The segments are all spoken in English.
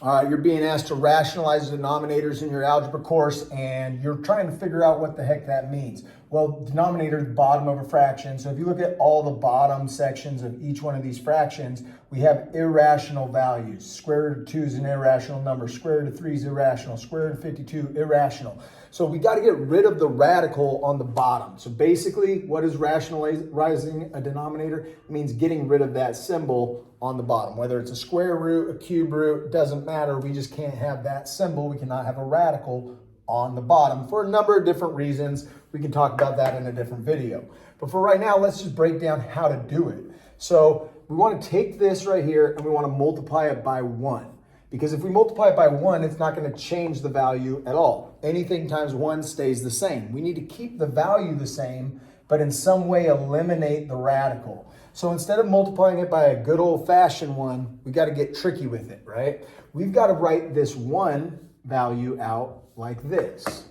You're being asked to rationalize denominators in your algebra course, and you're trying to figure out what the heck that means. Well, denominator is the bottom of a fraction. So if you look at all the bottom sections of each one of these fractions, we have irrational values. Square root of 2 is an irrational number. Square root of 3 is irrational. Square root of 52, irrational. So we got to get rid of the radical on the bottom. So basically, what is rationalizing a denominator? It means getting rid of that symbol on the bottom. Whether it's a square root, a cube root, doesn't matter. We just can't have that symbol. We cannot have a radical on the bottom for a number of different reasons. We can talk about that in a different video. But for right now, let's just break down how to do it. So we want to take this right here and we want to multiply it by 1. Because if we multiply it by 1, it's not going to change the value at all. Anything times 1 stays the same. We need to keep the value the same, but in some way eliminate the radical. So instead of multiplying it by a good old-fashioned one, we got to get tricky with it, right? We've got to write this 1 value out like this.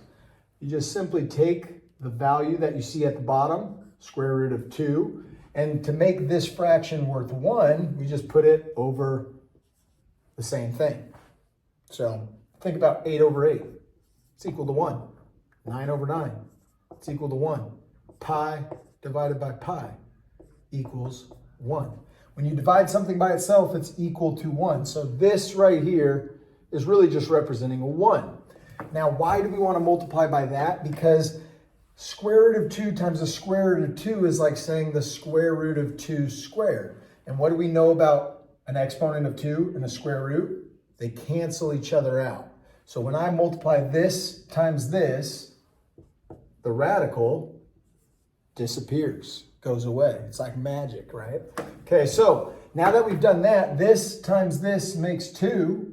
You just simply take the value that you see at the bottom, square root of 2, and to make this fraction worth 1, we just put it over the same thing. So think about 8 over 8. It's equal to 1. 9 over 9. It's equal to 1. Pi divided by pi equals 1. When you divide something by itself, it's equal to 1. So this right here is really just representing a 1. Now, why do we want to multiply by that? Because square root of 2 times the square root of 2 is like saying the square root of 2 squared. And what do we know about an exponent of 2 and a square root? They cancel each other out. So when I multiply this times this, the radical disappears, goes away. It's like magic, right? Okay, so now that we've done that, this times this makes 2.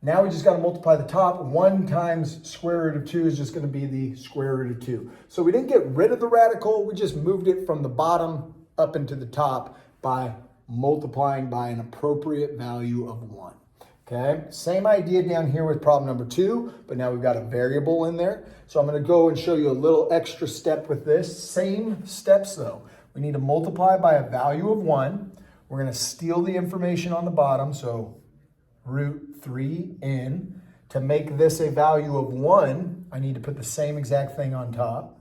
Now we just got to multiply the top. 1 times square root of 2 is just going to be the square root of 2. So we didn't get rid of the radical. We just moved it from the bottom up into the top by multiplying by an appropriate value of 1. Okay, same idea down here with problem number 2, but now we've got a variable in there. So I'm going to go and show you a little extra step with this. Same steps though. We need to multiply by a value of 1. We're going to steal the information on the bottom, so root 3n. To make this a value of 1, I need to put the same exact thing on top.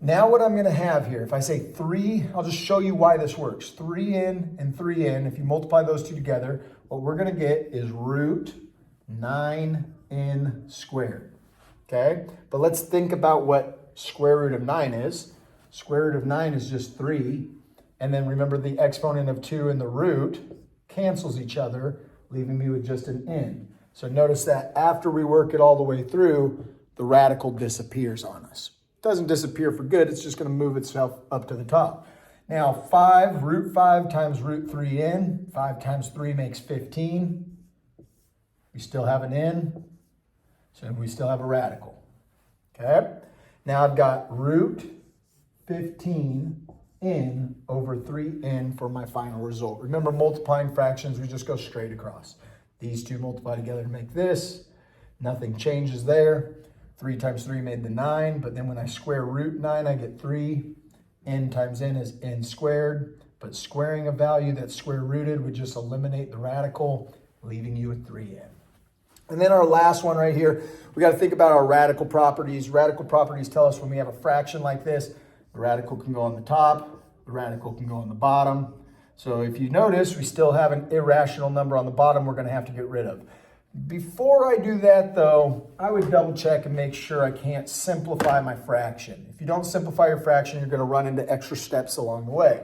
Now what I'm going to have here, if I say 3, I'll just show you why this works. 3n and 3n, if you multiply those two together, what we're going to get is root 9n squared. Okay? But let's think about what square root of 9 is. Square root of 9 is just 3. And then remember the exponent of 2 and the root cancels each other, leaving me with just an n. So notice that after we work it all the way through, the radical disappears on us. Doesn't disappear for good, it's just going to move itself up to the top. Now root 5 times root 3n, 5 times 3 makes 15. We still have an n, so we still have a radical. Okay, now I've got root 15n over 3n for my final result. Remember, multiplying fractions, we just go straight across. These two multiply together to make this. Nothing changes there. 3 times 3 made the 9, but then when I square root 9, I get 3. N times n is n squared, but squaring a value that's square rooted would just eliminate the radical, leaving you with 3n. And then our last one right here, we got to think about our radical properties. Radical properties tell us when we have a fraction like this, the radical can go on the top, the radical can go on the bottom. So if you notice, we still have an irrational number on the bottom we're going to have to get rid of. Before I do that though, I would double check and make sure I can't simplify my fraction. If you don't simplify your fraction, you're going to run into extra steps along the way.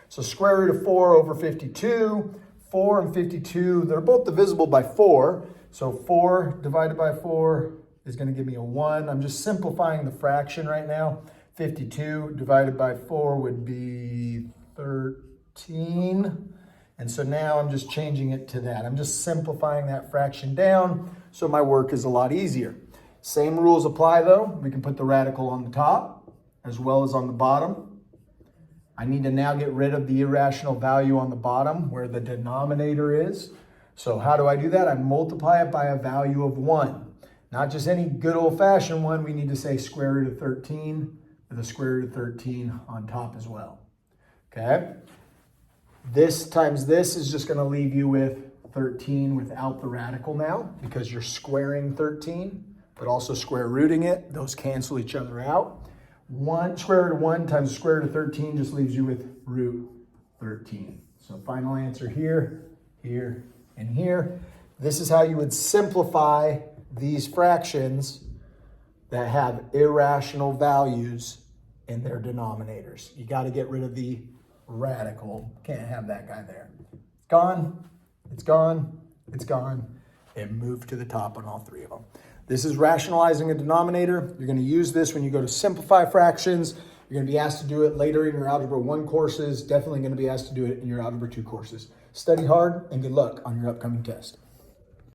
So square root of 4 over 52, 4 and 52, they're both divisible by 4. So 4 divided by 4 is going to give me a 1. I'm just simplifying the fraction right now. 52 divided by 4 would be 13. And so now I'm just changing it to that. I'm just simplifying that fraction down so my work is a lot easier. Same rules apply though. We can put the radical on the top as well as on the bottom. I need to now get rid of the irrational value on the bottom where the denominator is. So how do I do that? I multiply it by a value of 1. Not just any good old-fashioned one. We need to say square root of 13 with a square root of 13 on top as well. Okay? This times this is just going to leave you with 13 without the radical now because you're squaring 13, but also square rooting it. Those cancel each other out. Square root of 1 times the square root of 13 just leaves you with root 13. So final answer here, here, and here. This is how you would simplify these fractions that have irrational values in their denominators. You got to get rid of the radical. Can't have that guy there. It's gone, it's gone, it's gone. It moved to the top on all three of them. This is rationalizing a denominator. You're going to use this when you go to simplify fractions. You're going to be asked to do it later in your Algebra 1 courses. Definitely going to be asked to do it in your Algebra 2 courses. Study hard and good luck on your upcoming test.